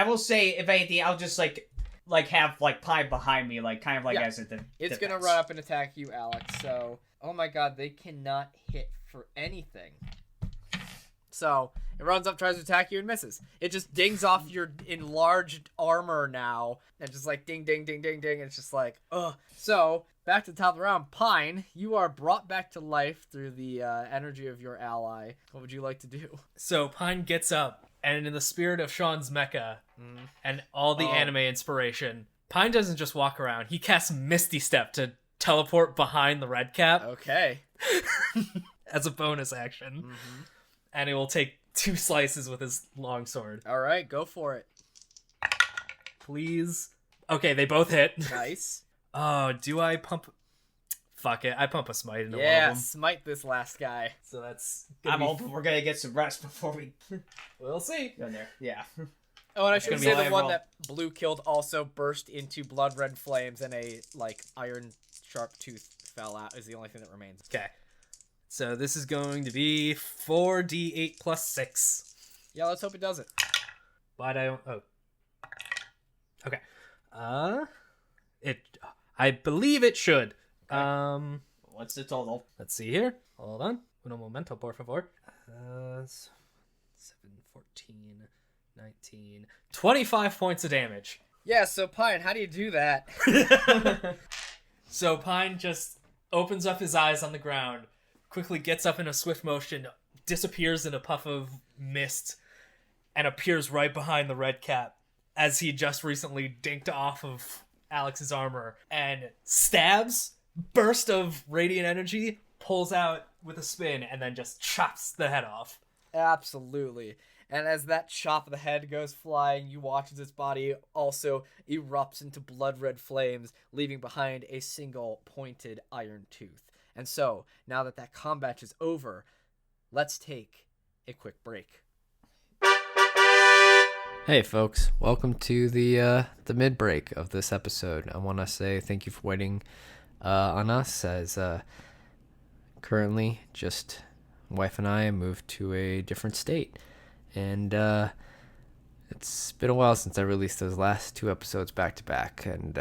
if anything, I'll just, have, Pie behind me, kind of as a It's going to run up and attack you, Alex. So, oh my god, they cannot hit for anything. So, it runs up, tries to attack you, and misses. It just dings off your enlarged armor now. And just ding, ding, ding, ding, ding. It's just ugh. So, back to the top of the round. Pine, you are brought back to life through the energy of your ally. What would you like to do? So Pine gets up, and in the spirit of Sean's mecha and all the anime inspiration, Pine doesn't just walk around. He casts Misty Step to teleport behind the red cap Okay. as a bonus action. And it will take 2 slices with his longsword. Alright, go for it. Please. Okay, they both hit. Nice. Oh, do I pump... Fuck it, I pump a smite into one Yeah, of them. smite this last guy. So that's... I'm hoping we're gonna get some rest before we We'll see. go in there. Yeah. Oh, and I should gonna say be the high one roll. that Blue killed also burst into blood red flames and a, iron sharp tooth fell out is the only thing that remains. Okay. So this is going to be 4d8 plus 6. Yeah, let's hope it does it. But I don't... Oh. Okay. I believe it should. Okay. What's the total? Let's see here. Hold on. Uno momento, por favor. 7, 14, 19... 25 points of damage. Yeah, so Pine, how do you do that? So Pine just opens up his eyes on the ground, quickly gets up in a swift motion, disappears in a puff of mist, and appears right behind the red cap as he just recently dinked off of Alex's armor, and stabs, burst of radiant energy, pulls out with a spin, and then just chops the head off. Absolutely. And as that chop of the head goes flying, you watch as its body also erupts into blood red flames, leaving behind a single pointed iron tooth. And so, now that that combat is over, let's take a quick break. Hey folks, welcome to the mid-break of this episode. I want to say thank you for waiting on us, as currently just wife and I moved to a different state. And it's been a while since I released those last 2 episodes back to back, and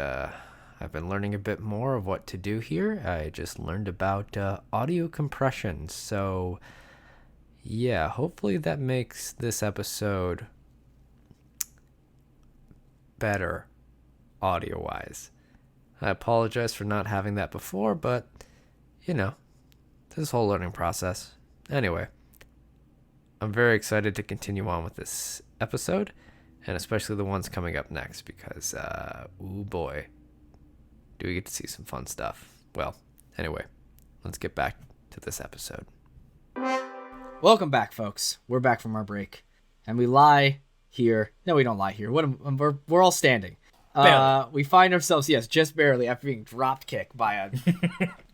I've been learning a bit more of what to do here. I just learned about audio compression, so yeah, hopefully that makes this episode better audio-wise. I apologize for not having that before, but, this whole learning process. Anyway, I'm very excited to continue on with this episode, and especially the ones coming up next, because, ooh boy, do we get to see some fun stuff. Well, anyway, let's get back to this episode. Welcome back, folks. We're back from our break, and we lie here. No, we don't lie here. We're all standing. We find ourselves, yes, just barely, after being drop kicked by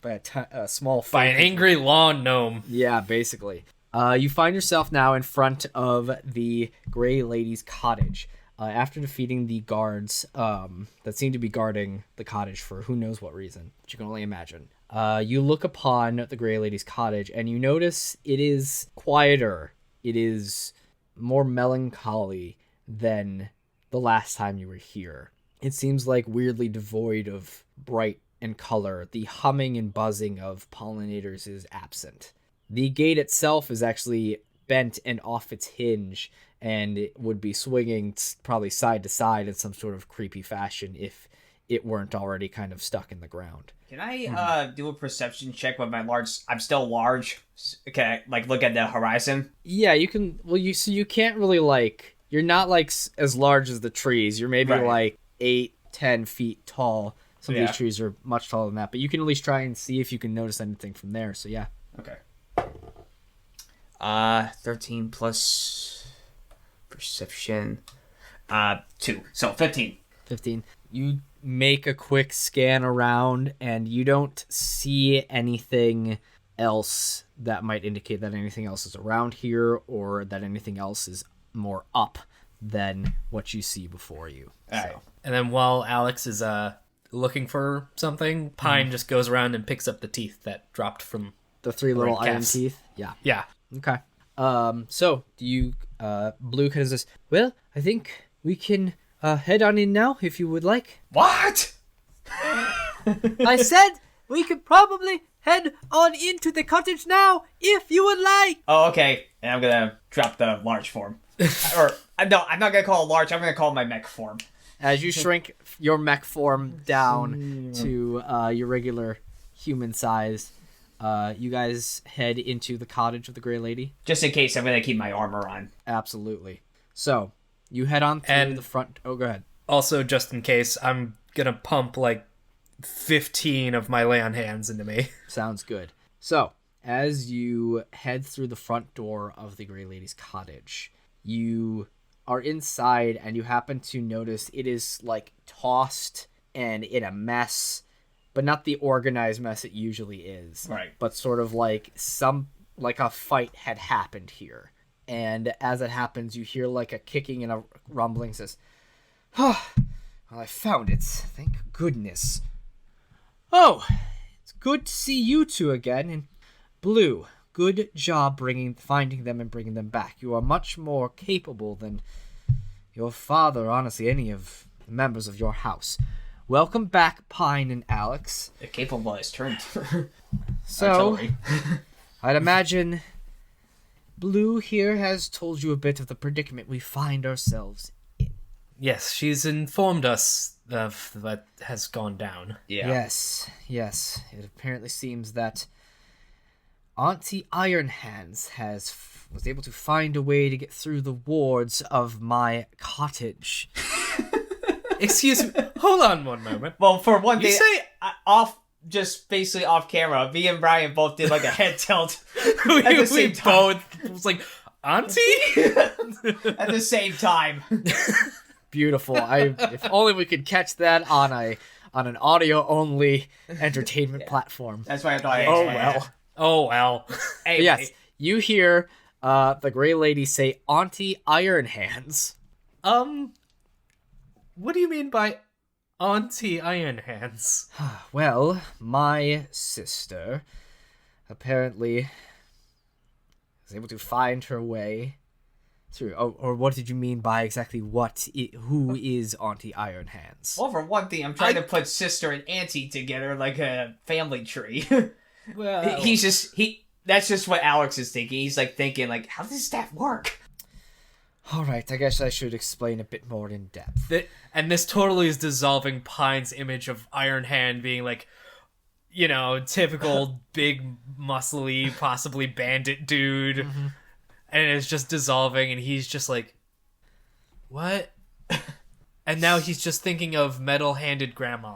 a small By an angry lawn gnome. Yeah, basically. You find yourself now in front of the Gray Lady's cottage. After defeating the guards that seem to be guarding the cottage for who knows what reason, which you can only imagine. You look upon the Gray Lady's cottage, and you notice it is quieter. It is more melancholy than the last time you were here. It seems like weirdly devoid of bright and color. The humming and buzzing of pollinators is absent. The gate itself is actually bent and off its hinge, and it would be swinging probably side to side in some sort of creepy fashion if it weren't already kind of stuck in the ground. Can I do a perception check with my large? I'm still large. Okay, look at the horizon. Yeah, you can. Well, you can't really you're not as large as the trees. You're maybe 8-10 feet tall. Some of these trees are much taller than that, but you can at least try and see if you can notice anything from there. So yeah. Okay. 13 plus perception. 2. So 15. 15. You make a quick scan around, and you don't see anything else that might indicate that anything else is around here, or that anything else is more up than what you see before you. All right. And then while Alex is looking for something, Pine just goes around and picks up the teeth that dropped from the 3 little iron caps. teeth. Yeah. Yeah. Okay. So do you Blue kind of says, well, I think we can head on in now if you would like. What? I said we could probably head on into the cottage now if you would like. Oh, okay. And I'm gonna drop the large form. No, I'm not gonna call it large. I'm gonna call it my mech form. As you shrink your mech form down to your regular human size, you guys head into the cottage of the Gray Lady. Just in case, I'm gonna keep my armor on. Absolutely. So you head on through the front. Oh, go ahead. Also, just in case, I'm gonna pump 15 of my lay on hands into me. Sounds good. So as you head through the front door of the Gray Lady's cottage, you are inside, and you happen to notice it is tossed and in a mess, but not the organized mess it usually is. Right. But sort of a fight had happened here. And as it happens, you hear a kicking and a rumbling. Says, "Oh, well, I found it. Thank goodness. Oh, it's good to see you two again. And Blue, good job finding them and bringing them back. You are much more capable than your father, honestly, any of the members of your house. Welcome back, Pine and Alex." The capable has turned. So, I'd imagine Blue here has told you a bit of the predicament we find ourselves in. Yes, she's informed us of what has gone down. Yeah. Yes. It apparently seems that Auntie Ironhands was able to find a way to get through the wards of my cottage. Excuse me. Hold on one moment. Well, for one You thing, say just basically off camera, me and Brian both did a head tilt we at the same time. both was Auntie? At the same time. Beautiful. If only we could catch that on on an audio-only entertainment platform. That's why I thought. Oh, well. Oh well. Hey, But yes, you hear the Grey Lady say, Auntie Iron Hands. What do you mean by Auntie Iron Hands? Well, my sister apparently was able to find her way through. Oh, or what did you mean by exactly who is Auntie Iron Hands? Well, for one thing, I'm trying to put sister and auntie together like a family tree. Well, That's just what Alex is thinking. He's like thinking, like, how does that work? All right, I guess I should explain a bit more in depth. and this totally is dissolving Pine's image of Iron Hand being like, you know, typical big, muscly, possibly bandit dude. Mm-hmm. And it's just dissolving, and he's just like, what? And now he's just thinking of metal-handed grandma.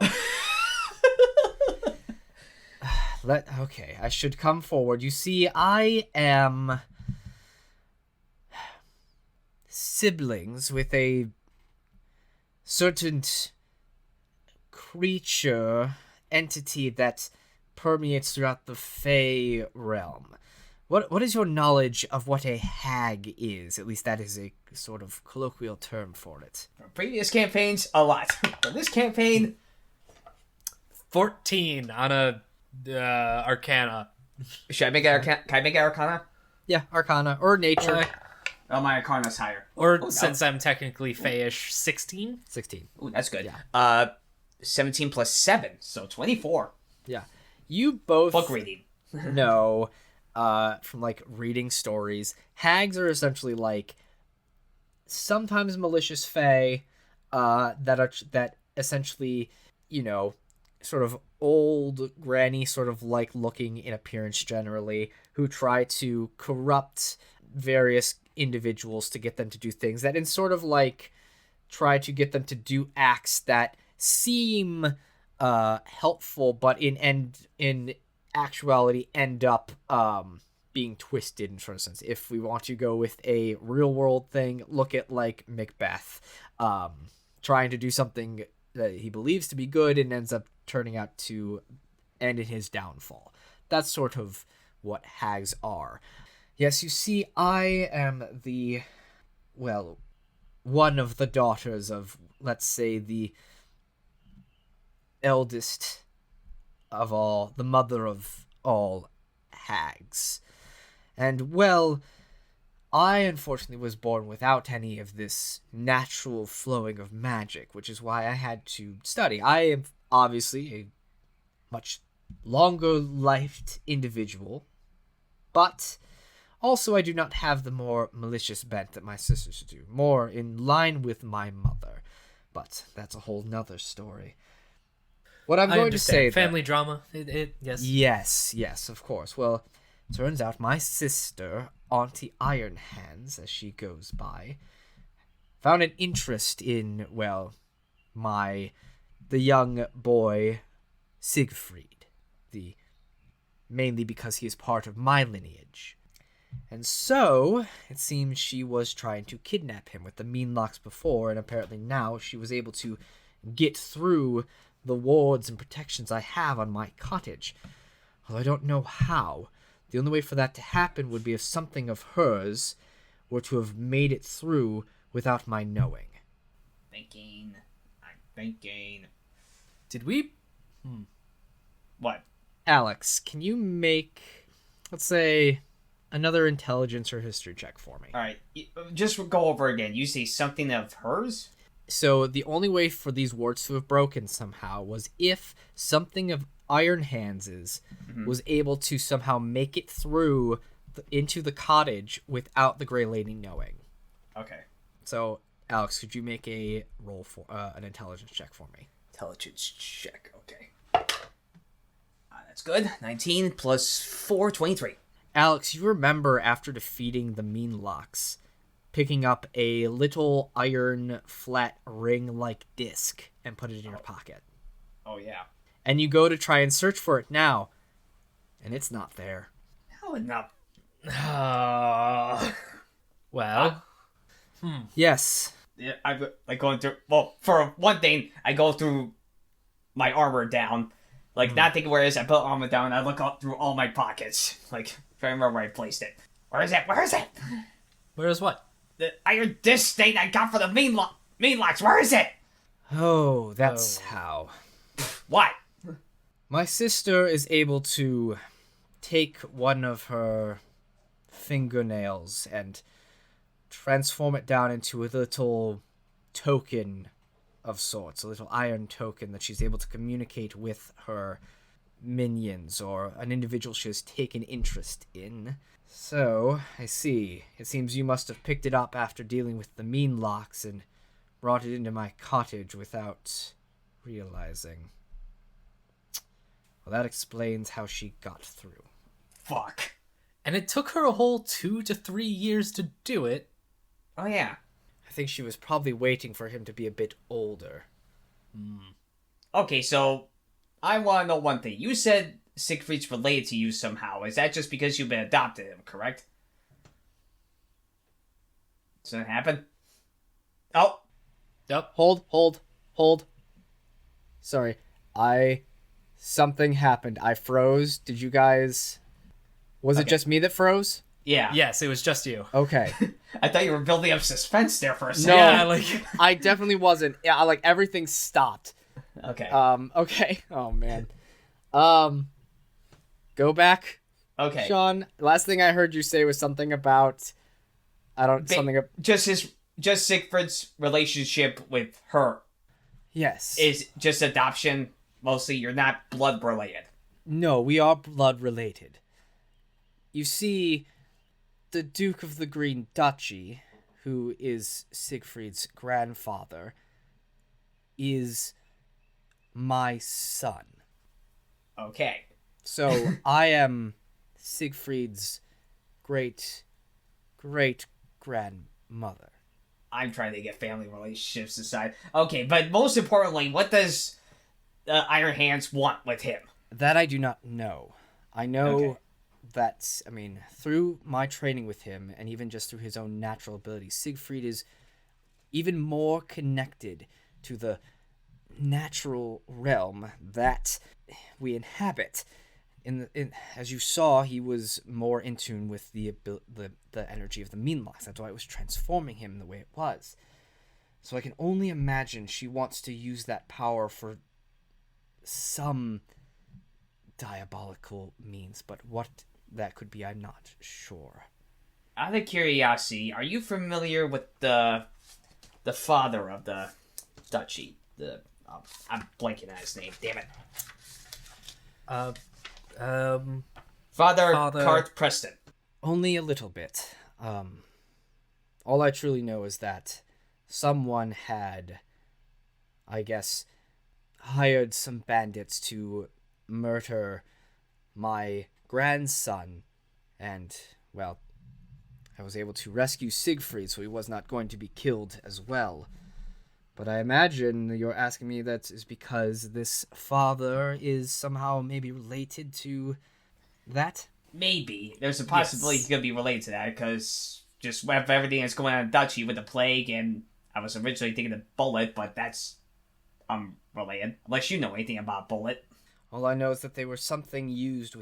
Okay, I should come forward. You see, I am siblings with a certain creature, entity that permeates throughout the Fey realm. What is your knowledge of what a hag is? At least that is a sort of colloquial term for it. From previous campaigns, a lot. For this campaign, 14 on a Arcana. should I make it Arcana? Can I make it Arcana? Yeah, Arcana or Nature. Oh, my Arcana's higher. Or since I'm technically Feyish, 16? 16. Ooh, that's good. Yeah. 17 plus 7, so 24. Yeah. You both Book reading. know from like reading stories, hags are essentially like sometimes malicious fae that essentially, you know, sort of old granny sort of like looking in appearance generally, who try to corrupt various individuals to get them to do things that in sort of like try to get them to do acts that seem helpful but in actuality end up being twisted in sort of sense. If we want to go with a real world thing, look at like Macbeth trying to do something that he believes to be good and ends up turning out to end in his downfall. That's sort of what hags are. Yes, you see, I am one of the daughters of, let's say, the eldest of all, the mother of all hags. And, well, I unfortunately was born without any of this natural flowing of magic, which is why I had to study. I am obviously a much longer-lived individual, but also I do not have the more malicious bent that my sisters do, more in line with my mother. But that's a whole nother story. What I'm going to say, family drama. Yes. Yes, of course. Well, turns out my sister, Auntie Iron Hands, as she goes by, found an interest in, well, the young boy Siegfried, mainly because he is part of my lineage. And so, it seems she was trying to kidnap him with the mean locks before, and apparently now she was able to get through the wards and protections I have on my cottage. Although I don't know how. The only way for that to happen would be if something of hers were to have made it through without my knowing. I'm thinking. Did we? What? Alex, can you make, let's say, another intelligence or history check for me? Alright, just go over again. You say something of hers? So the only way for these wards to have broken somehow was if something of Iron Hands's was able to somehow make it through into the cottage without the Grey Lady knowing. Okay. So, Alex, could you make a roll for an intelligence check for me? Intelligence check, okay. That's good. 19 plus 4, 23. Alex, you remember after defeating the mean locks, picking up a little iron flat ring-like disc and put it in your pocket. Oh, yeah. And you go to try and search for it now, and it's not there. How enough? Well. Yes. Yeah, I'm like going through. Well, for one thing, I go through my armor down. Like, not thinking where it is, I put armor down, I look up through all my pockets. Like, trying to remember where I placed it. Where is it? Where is it? Where is what? The iron disc thing I got for the mean locks. Where is it? Oh, that's how. What? My sister is able to take one of her fingernails and transform it down into a little token of sorts, a little iron token that she's able to communicate with her minions or an individual she has taken interest in. So, I see. It seems you must have picked it up after dealing with the mean locks and brought it into my cottage without realizing. Well, that explains how she got through. Fuck. And it took her a whole 2 to 3 years to do it. Oh, yeah. I think she was probably waiting for him to be a bit older. Okay, so I want to know one thing. You said Siegfried's related to you somehow. Is that just because you've been adopted him, correct? Does that happen? Oh. Yep. Hold. Sorry. Something happened. I froze. Did you guys... Was it just me that froze? Yeah. Yes, it was just you. Okay. I thought you were building up suspense there for a second. No. Yeah, like... I definitely wasn't. Yeah, like, everything stopped. Okay. Okay. Oh, man. Go back, Okay. Sean. Last thing I heard you say was something about... Just Siegfried's relationship with her Yes. is just adoption. Mostly, you're not blood related. No, we are blood related. You see, the Duke of the Green Duchy, who is Siegfried's grandfather, is my son. Okay. So I am Siegfried's great grandmother. I'm trying to get family relationships aside. Okay, but most importantly, what does Iron Hands want with him? That I do not know. I know Okay. that, through my training with him, and even just through his own natural abilities, Siegfried is even more connected to the natural realm that we inhabit. As you saw, he was more in tune with the energy of the Meanlocks. That's why it was transforming him the way it was. So I can only imagine she wants to use that power for some diabolical means, but what that could be, I'm not sure. Out of curiosity, are you familiar with the father of the duchy? I'm blanking on his name. Damn it. Father Cart Preston. Only a little bit. All I truly know is that someone had, I guess, hired some bandits to murder my grandson, and, well, I was able to rescue Siegfried, so he was not going to be killed as well. But I imagine you're asking me that is because this father is somehow maybe related to that? Maybe. There's a possibility he could be related to that, because just with everything that's going on in Duchy with the plague, and I was originally thinking of Bullet, but that's unrelated. Unless you know anything about Bullet. All I know is that they were something used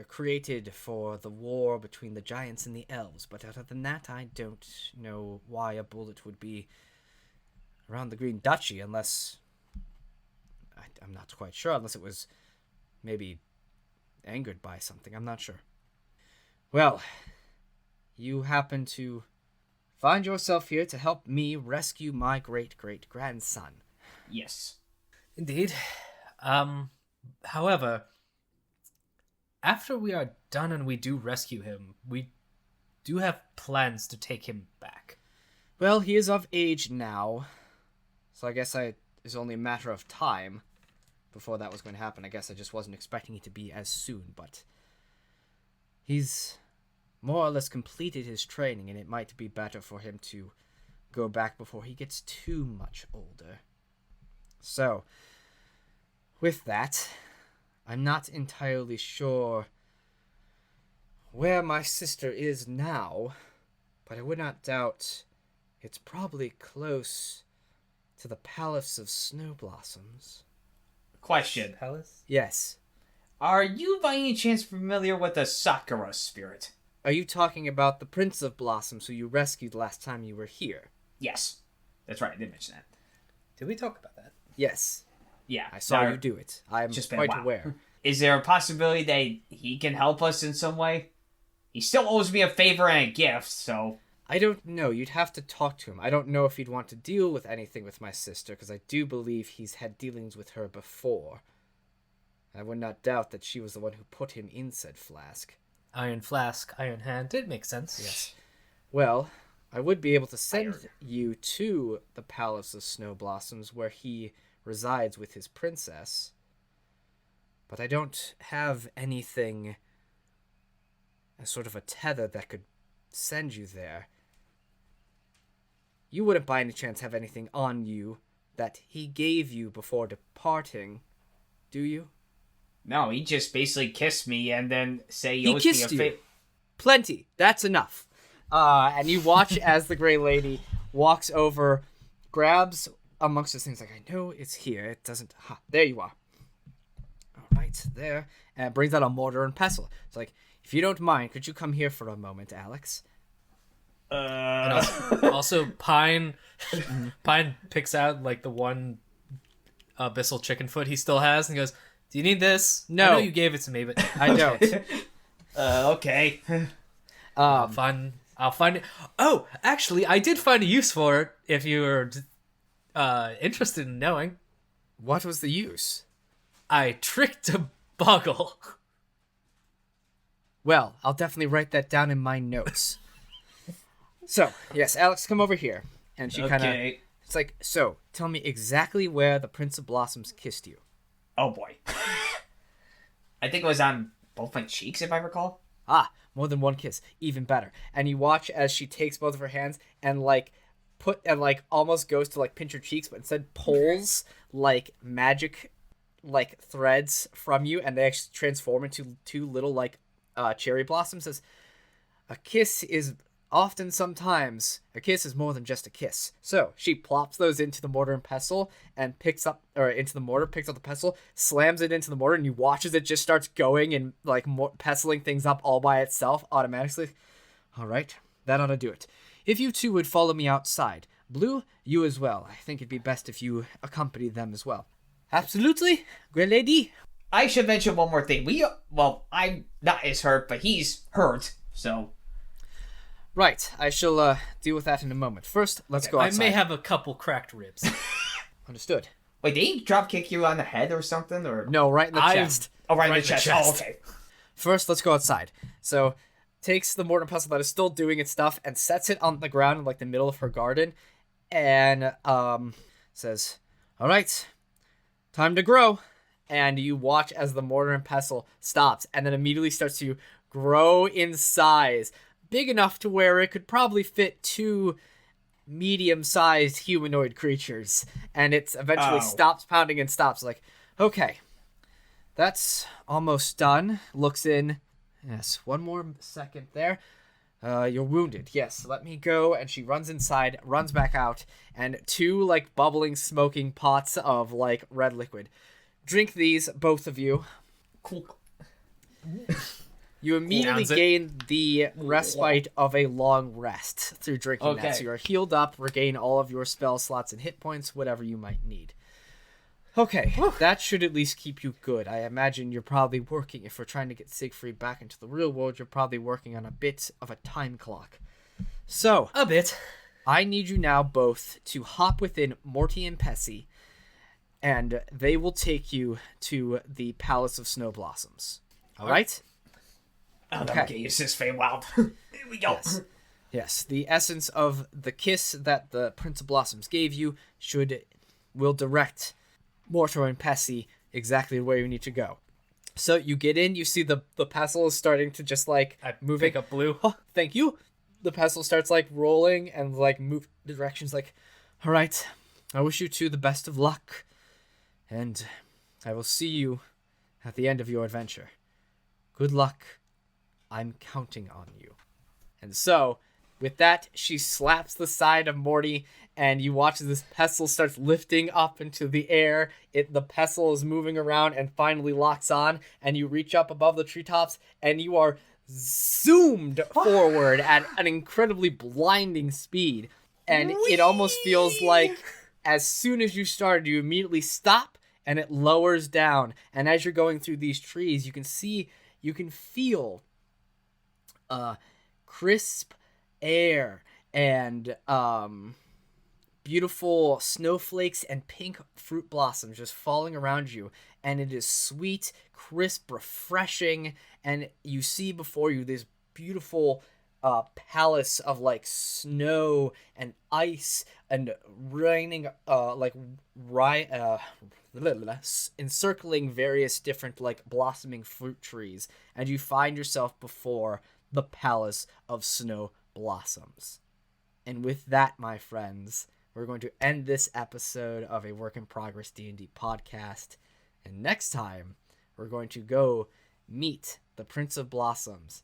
created for the war between the giants and the elves, but other than that, I don't know why a bullet would be around the Green Duchy, unless... I'm not quite sure, unless it was maybe angered by something. I'm not sure. Well, you happen to find yourself here to help me rescue my great-great-grandson. Yes. Indeed. However, after we are done and we do rescue him, we do have plans to take him back. Well, he is of age now, so I guess it's only a matter of time before that was going to happen. I guess I just wasn't expecting it to be as soon, but he's more or less completed his training, and it might be better for him to go back before he gets too much older. So, with that, I'm not entirely sure where my sister is now, but I would not doubt it's probably close to the Palace of Snow Blossoms. Question. Palace? Yes. Are you by any chance familiar with the Sakura spirit? Are you talking about the Prince of Blossoms who you rescued last time you were here? Yes. That's right, I did mention that. Did we talk about that? Yes. Yeah. I saw now, you do it. I am just been a quite while. aware. Is there a possibility that he can help us in some way? He still owes me a favor and a gift, so... I don't know. You'd have to talk to him. I don't know if he'd want to deal with anything with my sister, because I do believe he's had dealings with her before. I would not doubt that she was the one who put him in said flask. Iron flask, iron hand. It makes sense. Yes. Well, I would be able to send you to the Palace of Snow Blossoms, where he resides with his princess. But I don't have anything as sort of a tether that could send you there. You wouldn't by any chance have anything on you that he gave you before departing, do you? No, he just basically kissed me and then say he He owes me a kissed you. favor. Plenty. That's enough. And you watch as the Gray Lady walks over, grabs amongst his things like, I know it's here. It doesn't... Ha, there you are. All right, there. And brings out a mortar and pestle. It's like, if you don't mind, could you come here for a moment, Alex? And also Pine picks out like the one abyssal chicken foot he still has and goes, do you need this? No. I know you gave it to me, but I don't. Okay. I'll find it. Oh, actually, I did find a use for it if you were interested in knowing. What was the use? I tricked a boggle. Well, I'll definitely write that down in my notes. So, yes, Alex, come over here. And she kind of... Okay. It's like, so, tell me exactly where the Prince of Blossoms kissed you. Oh boy. I think it was on both my cheeks, if I recall. Ah, more than one kiss. Even better. And you watch as she takes both of her hands and, almost goes to, pinch her cheeks, but instead pulls, magic, threads from you, and they actually transform into two little, cherry blossoms. Says, a kiss is... Often, sometimes, a kiss is more than just a kiss. So, she plops those into the mortar and pestle and picks up the pestle, slams it into the mortar, and you watch as it just starts going and, pestling things up all by itself automatically. All right, that ought to do it. If you two would follow me outside. Blue, you as well. I think it'd be best if you accompany them as well. Absolutely, great lady. I should mention one more thing. I'm not as hurt, but he's hurt, so... Right, I shall deal with that in a moment. First, let's go outside. I may have a couple cracked ribs. Understood. Wait, did he drop kick you on the head or something? Or No, right in the chest. Oh, right in the chest. Oh, okay. First, let's go outside. So, takes the mortar and pestle that is still doing its stuff and sets it on the ground in the middle of her garden, and says, "All right, time to grow." And you watch as the mortar and pestle stops, and then immediately starts to grow in size, big enough to where it could probably fit two medium-sized humanoid creatures, and it eventually stops pounding and stops. Okay, that's almost done. Looks in. Yes, one more second there. You're wounded. Yes, let me go. And she runs inside, runs back out, and two bubbling, smoking pots of red liquid. Drink these, both of you. Cool. You immediately gain the respite of a long rest through drinking that. So you're healed up, regain all of your spell slots and hit points, whatever you might need. Okay, that should at least keep you good. I imagine you're probably working, if we're trying to get Siegfried back into the real world, you're probably working on a bit of a time clock. So, A bit. I need you now both to hop within Morty and Pessy, and they will take you to the Palace of Snow Blossoms. All right? Okay, use this Feywild. Here we go. Yes, the essence of the kiss that the Prince of Blossoms gave you will direct Mortar and Pessy exactly where you need to go. So you get in, you see the pestle is starting to just I move. pick up Blue. Oh, thank you. The pestle starts rolling and move directions. All right, I wish you two the best of luck, and I will see you at the end of your adventure. Good luck. I'm counting on you. And so With that, she slaps the side of Morty, and you watch as this pestle starts lifting up into the air. The pestle is moving around and finally locks on, and you reach up above the treetops, and you are zoomed forward at an incredibly blinding speed. And it almost feels like as soon as you started, you immediately stop, and it lowers down. And as you're going through these trees, you can feel crisp air and beautiful snowflakes and pink fruit blossoms just falling around you, and it is sweet, crisp, refreshing. And you see before you this beautiful palace of like snow and ice and raining encircling various different like blossoming fruit trees, and you find yourself before the palace of snow blossoms. And with that, my friends, we're going to end this episode of a Work in Progress D&D podcast. And next time, we're going to go meet the Prince of Blossoms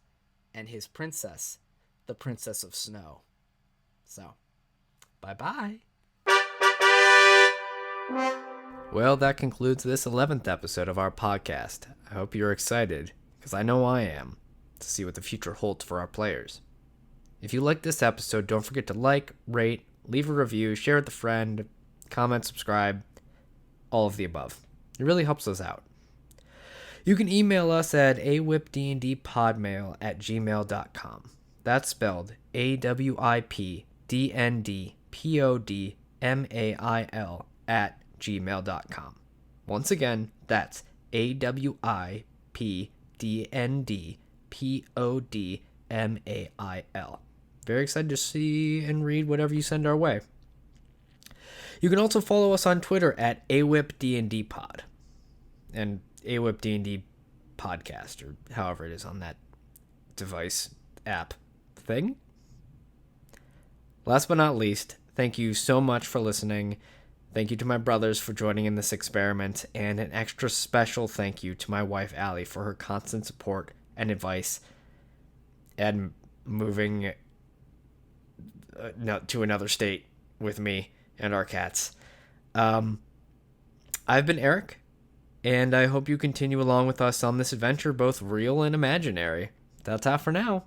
and his princess, the Princess of Snow. So, bye-bye. Well, that concludes this 11th episode of our podcast. I hope you're excited, because I know I am, to see what the future holds for our players. If you liked this episode, don't forget to like, rate, leave a review, share with a friend, comment, subscribe, all of the above. It really helps us out. You can email us at awipdndpodmail@gmail.com. That's spelled awipdndpodmail@gmail.com. Once again, that's awipdndpodmail. Very excited to see and read whatever you send our way. You can also follow us on Twitter at awipdndpod and awipdnd podcast, or however it is on that device app thing. Last but not least, thank you so much for listening. Thank you to my brothers for joining in this experiment, and an extra special thank you to my wife Allie for her constant support and advice and moving to another state with me and our cats. I've been Eric, and I hope you continue along with us on this adventure, both real and imaginary. That's all for now.